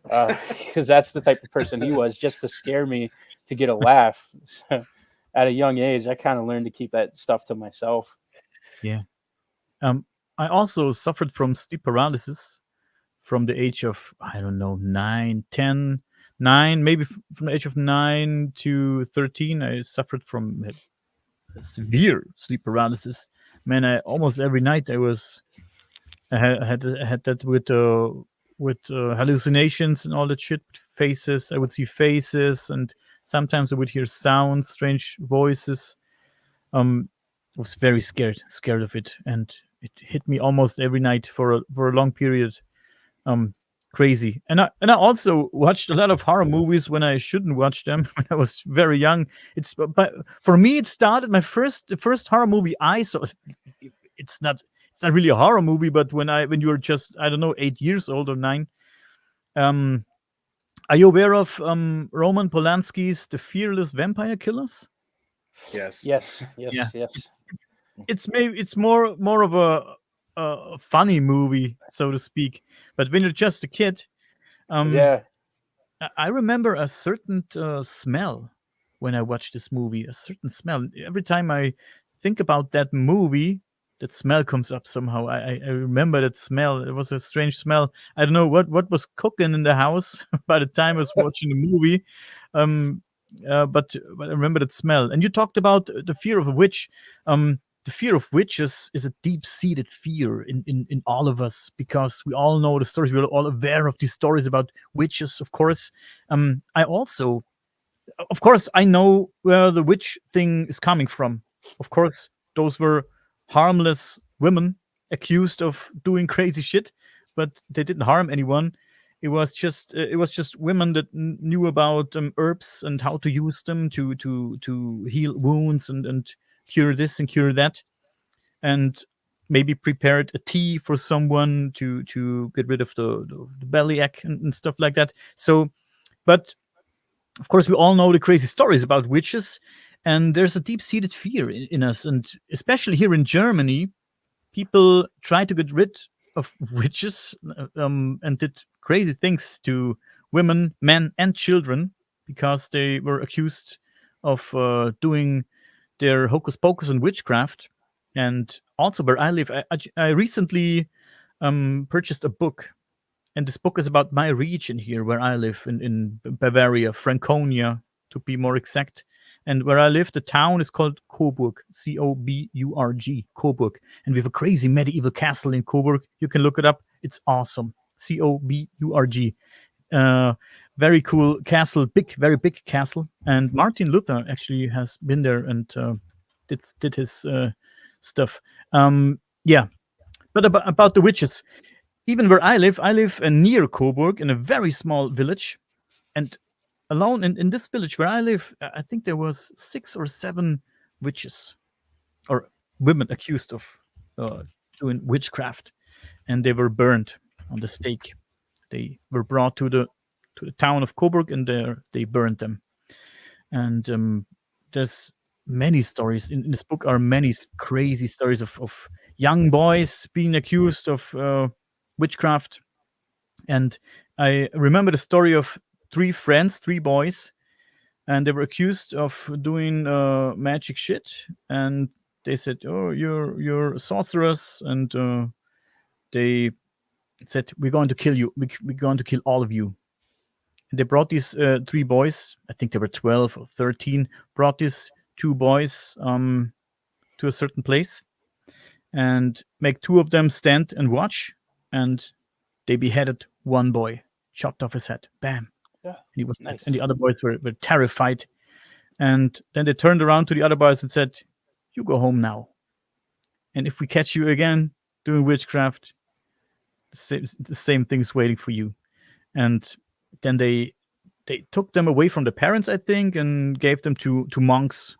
because that's the type of person he was, just to scare me to get a laugh. So, at a young age, I kind of learned to keep that stuff to myself. Yeah. Um, I also suffered from sleep paralysis from the age of, I don't know, 9, 10, 9, maybe from the age of 9 to 13. I suffered from a severe sleep paralysis. Man, almost every night I was I had that with hallucinations and all that shit. Faces. I would see faces, and sometimes I would hear sounds, strange voices. I was very scared of it, and it hit me almost every night for a long period. Um, Crazy. And I also watched a lot of horror movies when I shouldn't watch them when I was very young. But for me, it started the first horror movie I saw. It's not it's not really a horror movie, but when you were just, I don't know, 8 years old or 9. Um, are you aware of Roman Polanski's The Fearless Vampire Killers? Yes. Yes, Yeah, yes, yes. it's more of a funny movie, so to speak. But when you're just a kid, um, Yeah, I remember a certain smell when I watched this movie. A certain smell. Every time I think about that movie, that smell comes up somehow. I remember that smell. It was a strange smell. I don't know what was cooking in the house by the time I was watching the movie. Um, but I remember that smell. And you talked about the fear of a witch. The fear of witches is a deep-seated fear in all of us, because we all know the stories. We're all aware of these stories about witches, of course. I also, of course, I know where the witch thing is coming from. Of course, those were harmless women accused of doing crazy shit, but they didn't harm anyone. It was just women that knew about herbs and how to use them to heal wounds and cure this and cure that, and maybe prepared a tea for someone to get rid of the belly ache and stuff like that. So, but of course, we all know the crazy stories about witches, and there's a deep-seated fear in us, and especially here in Germany, people try to get rid of witches, and did crazy things to women, men, and children because they were accused of doing their hocus pocus and witchcraft. And also, where I live, I recently purchased a book, and this book is about my region here, where I live in Bavaria, Franconia, to be more exact. And where I live, the town is called Coburg, Coburg, Coburg. And we have a crazy medieval castle in Coburg. You can look it up. It's awesome. Coburg. Uh, Very cool castle, very big castle. And Martin Luther actually has been there and did his stuff. Yeah, but about the witches, even where I live near Coburg in a very small village, and alone in this village where I live, I think there was 6 or 7 witches or women accused of uh, doing witchcraft, and they were burned on the stake. They were brought to the town of Coburg, and there they burned them. And there's many stories in this book. Are many crazy stories of young boys being accused of witchcraft. And I remember the story of 3 friends, 3 boys, and they were accused of doing magic shit. And they said, "Oh, you're sorcerers," and they said, "We're going to kill you. We're going to kill all of you." And they brought these 3 boys. I think they were 12 or 13. Brought these 2 boys to a certain place and make 2 of them stand and watch. And they beheaded one boy, chopped off his head. Bam. yeah, And he was dead. nice. And the other boys were terrified. And then they turned around to the other boys and said, "You go home now. And if we catch you again doing witchcraft, the same thing's waiting for you." And then they took them away from the parents, I think, and gave them to monks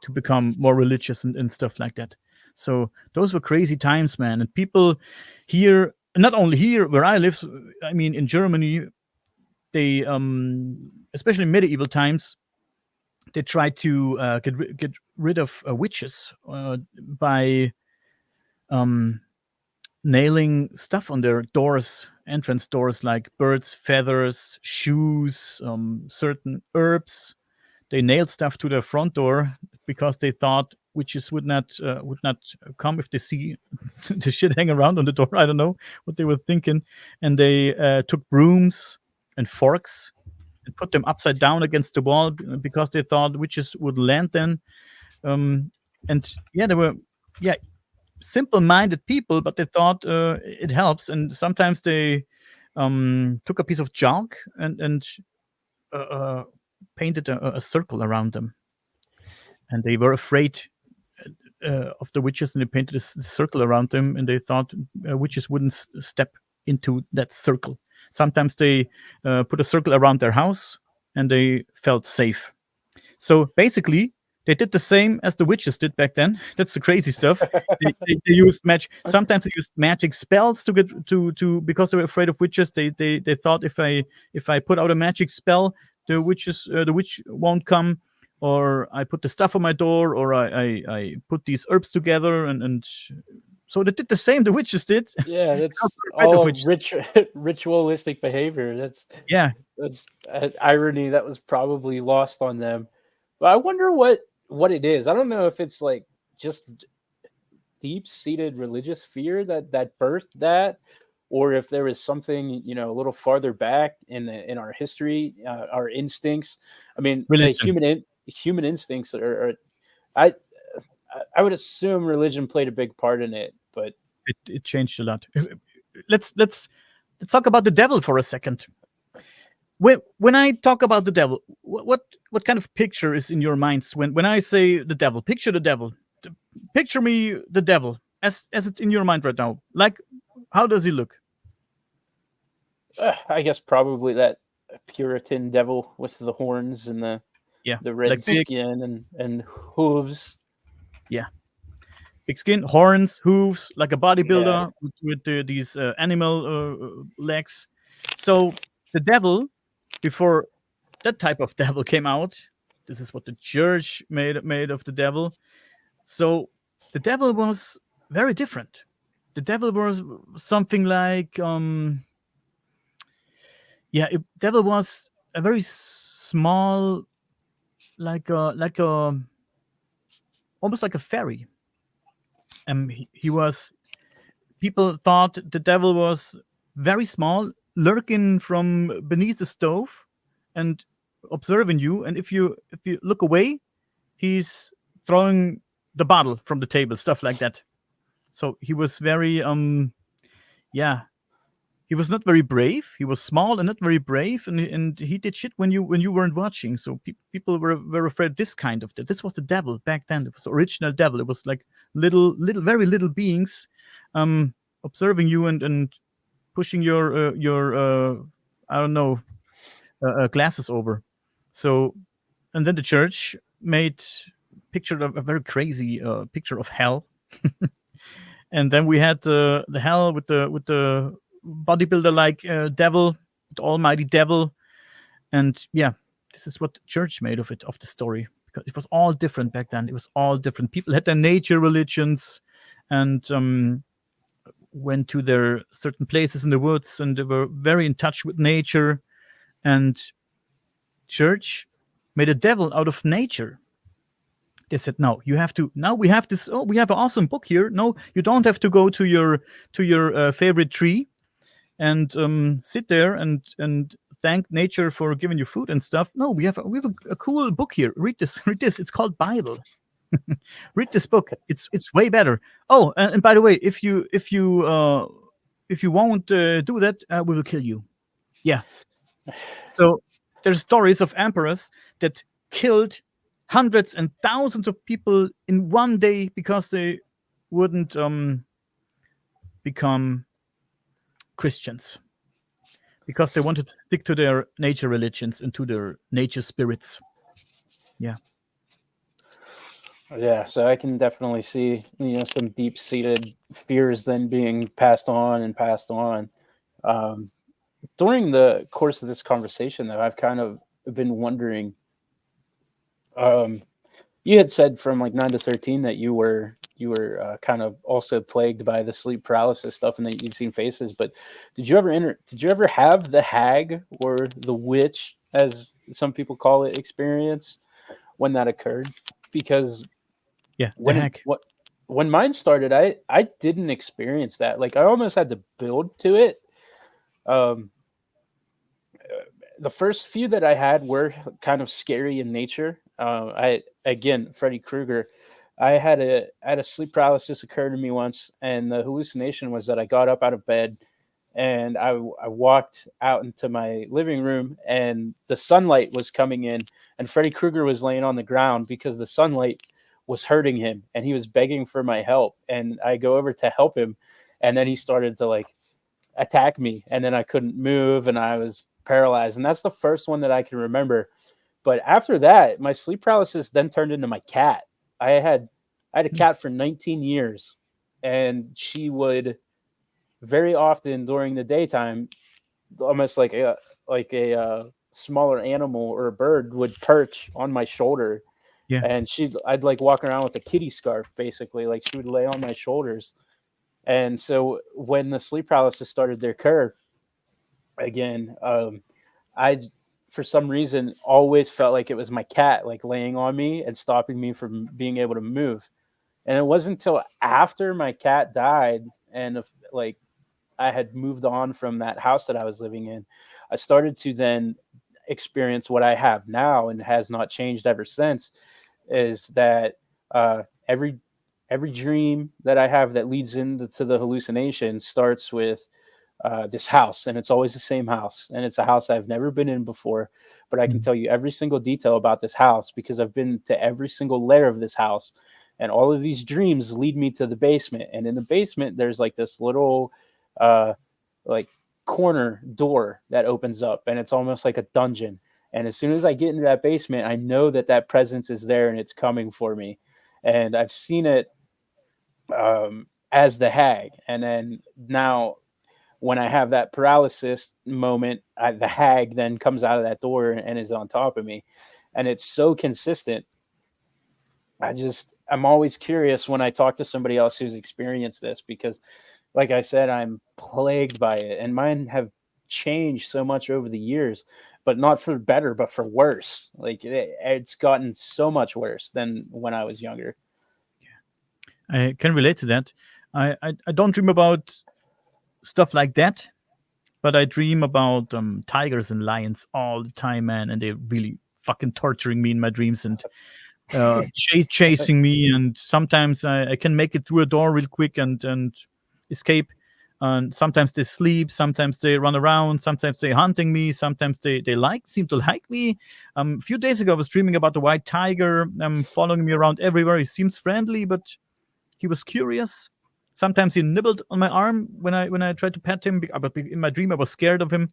to become more religious and stuff like that. So those were crazy times, man. And people here, not only here where I live, I mean in Germany, they especially in medieval times, they tried to get rid of witches by um, nailing stuff on their doors, entrance doors, like birds' feathers, shoes, certain herbs. They nailed stuff to their front door because they thought witches would not come if they see the shit hang around on the door. I don't know what they were thinking, and they took brooms and forks and put them upside down against the wall because they thought witches would land then. And yeah, they were, yeah, simple-minded people, but they thought it helps, and sometimes they took a piece of chalk and painted a circle around them, and they were afraid of the witches, and they painted a circle around them, and they thought witches wouldn't step into that circle. Sometimes they put a circle around their house, and they felt safe. So basically, they did the same as the witches did back then. That's the crazy stuff. They used magic. Sometimes they used magic spells to get to because they were afraid of witches. They thought if I put out a magic spell, the witch won't come. Or I put the stuff on my door, or I put these herbs together, and so they did the same the witches did. Yeah, that's Because they were afraid of all witches. ritualistic behavior. Yeah, That's irony that was probably lost on them. But I wonder what it is. I don't know if it's like just deep-seated religious fear that birthed that, or if there was something a little farther back in our history, our instincts. I mean, the religion. human instincts are I I would assume religion played a big part in it, but It changed a lot. Let's talk about the devil for a second. When I talk about the devil, what kind of picture is in your minds when I say the devil? Picture the devil. Picture me the devil as it's in your mind right now. Like, how does he look? I guess probably that Puritan devil with the horns and Yeah, the red like big. skin and hooves. Yeah, big skin, horns, hooves, like a Yeah. bodybuilder with these animal legs. So the devil, before that type of devil came out, this is what the church made of the devil. So the devil was very different. The devil was something like devil was a very small, like a almost like a fairy. He was. People thought the devil was very small, lurking from beneath the stove, and observing you. And if you look away, he's throwing the bottle from the table, stuff like that. So he was very yeah, he was not very brave. He was small and not very brave, and he did shit when you weren't watching. So people were afraid of this kind of this was the devil back then. It was the original devil. It was like little very little beings um observing you and pushing your I don't know glasses over. So and then the church made pictured a very crazy picture of hell. And then we had the hell with the bodybuilder like devil, the almighty devil. And yeah, this is what the church made of it, of the story, because it was all different back then. It was all different. People had their nature religions, and went to their certain places in the woods, and they were very in touch with nature. And church made a devil out of nature. They said, no, you have to. Now we have this. Oh, we have an awesome book here. No, you don't have to go to your favorite tree and sit there and thank nature for giving you food and stuff. No, we have a cool book here. Read this. Read this. It's called Bible. Read this book. It's way better. Oh, and by the way, if you won't do that, we will kill you. Yeah. So there's stories of emperors that killed hundreds and thousands of people in one day because they wouldn't become Christians, because they wanted to stick to their nature religions and to their nature spirits. Yeah. Yeah, so I can definitely see some deep seated fears then being passed on and passed on. Um, During the course of this conversation, though, I've kind of been wondering. Um, you had said from like 9 to 13 that you were kind of also plagued by the sleep paralysis stuff, and that you'd seen faces. But Did you ever have the hag or the witch, as some people call it, experience when that occurred? Because Yeah. The when it heck. what when mine started, I didn't experience that. Like I almost had to build to it. Um, the first few that I had were kind of scary in nature. I again, Freddy Krueger. I had a sleep paralysis occur to me once, and the hallucination was that I got up out of bed and I walked out into my living room, and the sunlight was coming in, and Freddy Krueger was laying on the ground because the sunlight was hurting him, and he was begging for my help. And I go over to help him, and then he started to like attack me, and then I couldn't move, and I was paralyzed. And that's the first one that I can remember. But after that, my sleep paralysis then turned into my cat. I had I had a cat for 19 years, and she would very often during the daytime, almost like a smaller animal or a bird would perch on my shoulder, Yeah. and I'd like walk around with a kitty scarf, basically, like she would lay on my shoulders. And so when the sleep paralysis started to occur again, I for some reason always felt like it was my cat like laying on me and stopping me from being able to move. And it wasn't until after my cat died, and if, like, I had moved on from that house that I was living in, I started to then experience what I have now and has not changed ever since, is that every dream that I have that leads into the hallucination starts with this house, and it's always the same house, and it's a house I've never been in before, but I can Mm. tell you every single detail about this house because I've been to every single layer of this house, and all of these dreams lead me to the basement, and in the basement there's like this little uh, like corner door that opens up, and it's almost like a dungeon. And as soon as I get into that basement, I know that that presence is there and it's coming for me, and I've seen it as the hag. And then now when I have that paralysis moment, the hag then comes out of that door and is on top of me. And it's so consistent. I'm always curious when I talk to somebody else who's experienced this because, like I said, I'm plagued by it. And mine have changed so much over the years, but not for better, but for worse. Like it's gotten so much worse than when I was younger. I can relate to that. I don't dream about stuff like that, but I dream about tigers and lions all the time, man, and they're really fucking torturing me in my dreams and chasing me. And sometimes I can make it through a door real quick and escape. And sometimes they sleep, sometimes they run around, sometimes they're hunting me, sometimes they seem to like me. A few days ago, I was dreaming about the white tiger following me around everywhere. He seems friendly, but he was curious. Sometimes he nibbled on my arm when I tried to pet him. But in my dream, I was scared of him,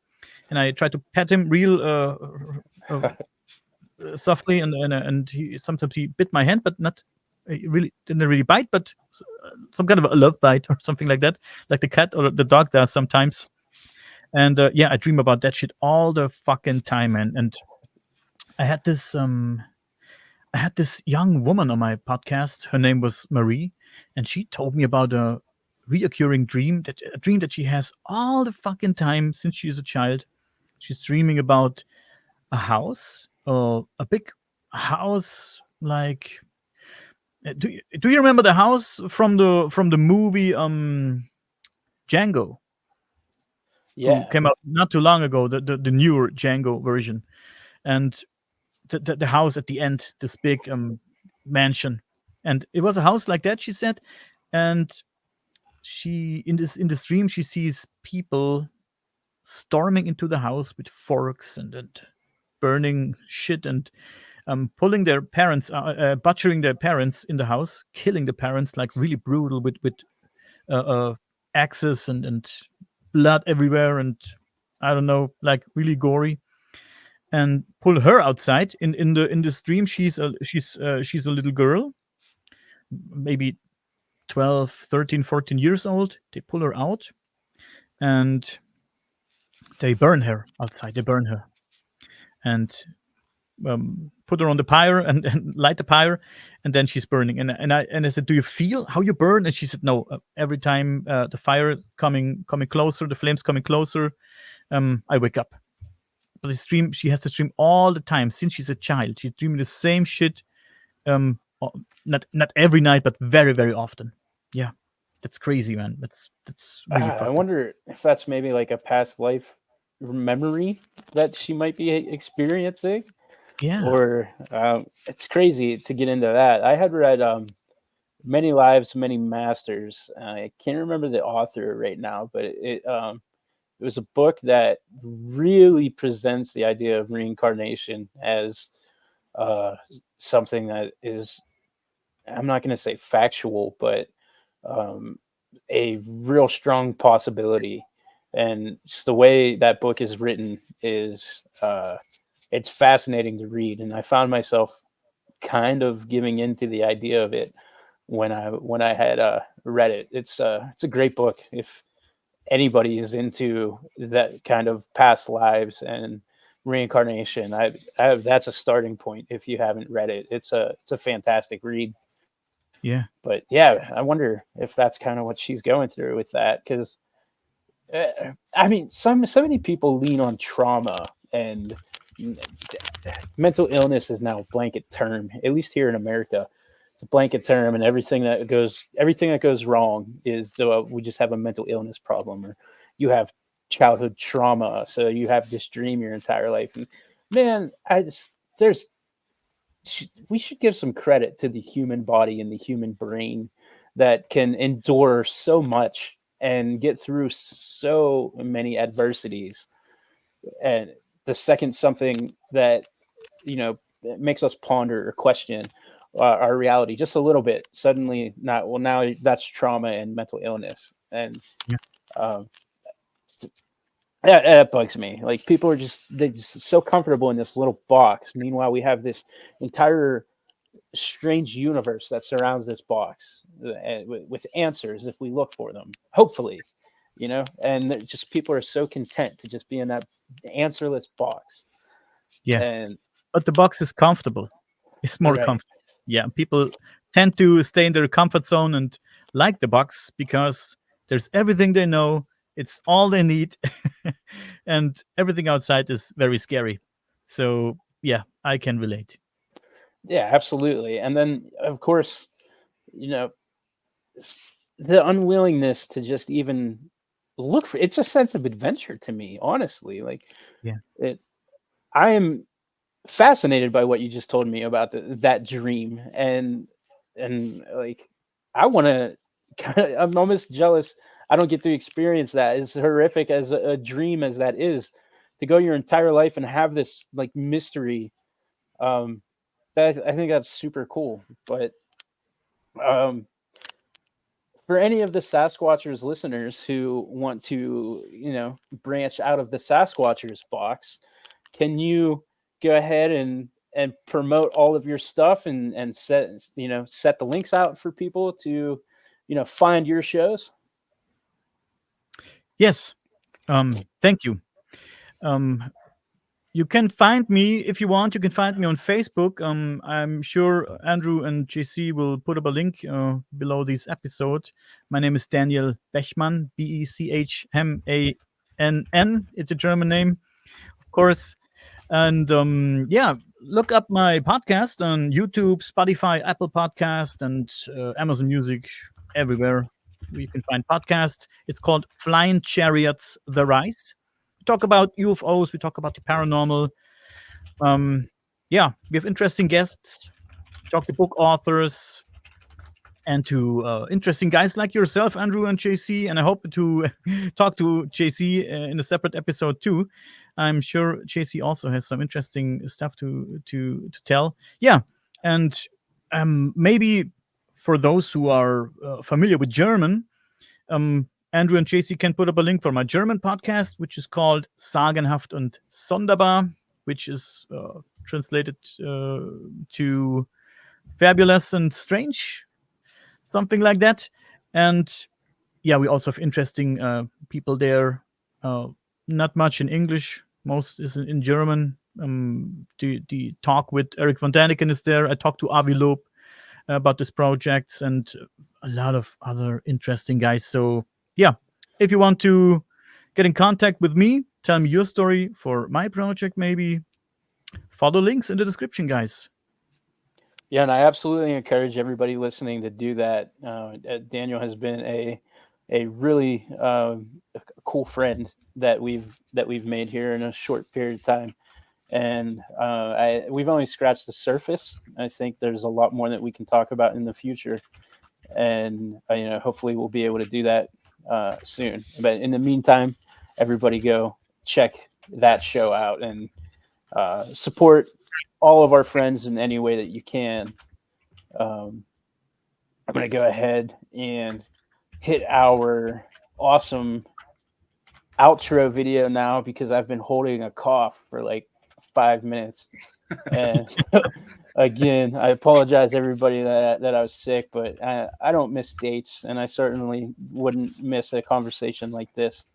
and I tried to pet him real softly, and sometimes he bit my hand, but not he really didn't really bite, but some kind of a love bite or something like that, like the cat or the dog does sometimes. And yeah, I dream about that shit all the fucking time, man. And I had this young woman on my podcast. Her name was Marie, and she told me about a reoccurring dream that she has all the fucking time since she is a child. She's dreaming about a house, a big house. Like, do you remember the house from the movie Django, who Yeah. came out not too long ago? The newer Django version, and the house at the end, this big mansion, and it was a house like that. She said, and she in this dream she sees people storming into the house with forks and burning shit and pulling their parents, butchering their parents in the house, killing the parents like really brutal with uh, uh, axes and blood everywhere, and I don't know, like really gory, and pull her outside in this dream. She's a little girl, maybe 12, 13, 14 years old. They pull her out and they burn her outside. They burn her and put her on the pyre and light the pyre, and then she's burning. And I said, "Do you feel how you burn?" And she said, "No. Every time the fire is coming closer, the flames coming closer, I wake up." But she has to dream all the time since she's a child. She's dreaming the same shit. Not every night, but very very often. Yeah, that's crazy, man. That's really I fucked up. wonder if that's maybe like a past life memory that she might be experiencing, Yeah. or it's crazy to get into that. I had read Many Lives, Many Masters. I can't remember the author right now, but it was a book that really presents the idea of reincarnation as something that is, I'm not going to say factual, but um, a real strong possibility. And just the way that book is written is it's fascinating to read. And I found myself kind of giving into the idea of it when I had read it. It's a great book if anybody is into that kind of past lives and reincarnation. That's a starting point if you haven't read it. It's a fantastic read. Yeah. But yeah, I wonder if that's kind of what she's going through with that because I mean, so many people lean on trauma and mental illness is now a blanket term, at least here in America. It's a blanket term, and everything that goes wrong is we just have a mental illness problem, or you have childhood trauma, so you have this dream your entire life. And man, I just there's we should give some credit to the human body and the human brain that can endure so much and get through so many adversities. And the second something that that makes us ponder or question our reality just a little bit, suddenly not well now that's trauma and mental illness. And Yeah. um, that bugs me. Like people are they're just so comfortable in this little box. Meanwhile, we have this entire strange universe that surrounds this box with answers if we look for them. Hopefully, and just people are so content to just be in that answerless box. Yeah. And But the box is comfortable. It's more right, comfortable. Yeah. People tend to stay in their comfort zone and like the box because there's everything they know. It's all they need. And everything outside is very scary. So, yeah, I can relate. yeah, absolutely. And then of course, you know, the unwillingness to just even look for it's a sense of adventure to me, honestly. Like Yeah. it, I am fascinated by what you just told me about that dream, and like I want to I'm almost jealous I don't get to experience that, as horrific as a dream as that is, to go your entire life and have this like mystery. um I think that's super cool. But um for any of the Sasquatchers listeners who want to, branch out of the Sasquatchers box, can you go ahead and promote all of your stuff and set the links out for people to, find your shows? Yes. Thank you. Um, you can find me if you want. You can find me on Facebook. I'm sure Andrew and JC will put up a link below this episode. My name is Daniel Bechmann, Bechmann. It's a German name, of course. And yeah, look up my podcast on YouTube, Spotify, Apple Podcast, and Amazon Music, everywhere where you can find podcasts. It's called Flying Chariots: The Rise. We talk about UFOs. We talk about the paranormal. Um, yeah, we have interesting guests. We talk to book authors and to interesting guys like yourself, Andrew and JC. And I hope to talk to JC in a separate episode too. I'm sure JC also has some interesting stuff to tell. Yeah, and maybe for those who are familiar with German, Andrew and JC can put up a link for my German podcast, which is called Sagenhaft und Sonderbar, which is translated to fabulous and strange, something like that. And yeah, we also have interesting people there. Not much in English, most is in German. The talk with Eric von Daniken is there. I talked to Avi Loeb about this project and a lot of other interesting guys. So yeah, if you want to get in contact with me, tell me your story for my project, maybe follow links in the description, guys. Yeah, and I absolutely encourage everybody listening to do that. Daniel has been a really cool friend that we've made here in a short period of time, and we've only scratched the surface. I think there's a lot more that we can talk about in the future. and hopefully we'll be able to do that soon. But in the meantime, everybody go check that show out and support all of our friends in any way that you can. I'm going to go ahead and hit our awesome outro video now because I've been holding a cough for like 5 minutes. And again, I apologize everybody that I was sick, but I don't miss dates, and I certainly wouldn't miss a conversation like this.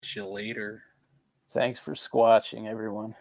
See you later. Thanks for squatching, everyone.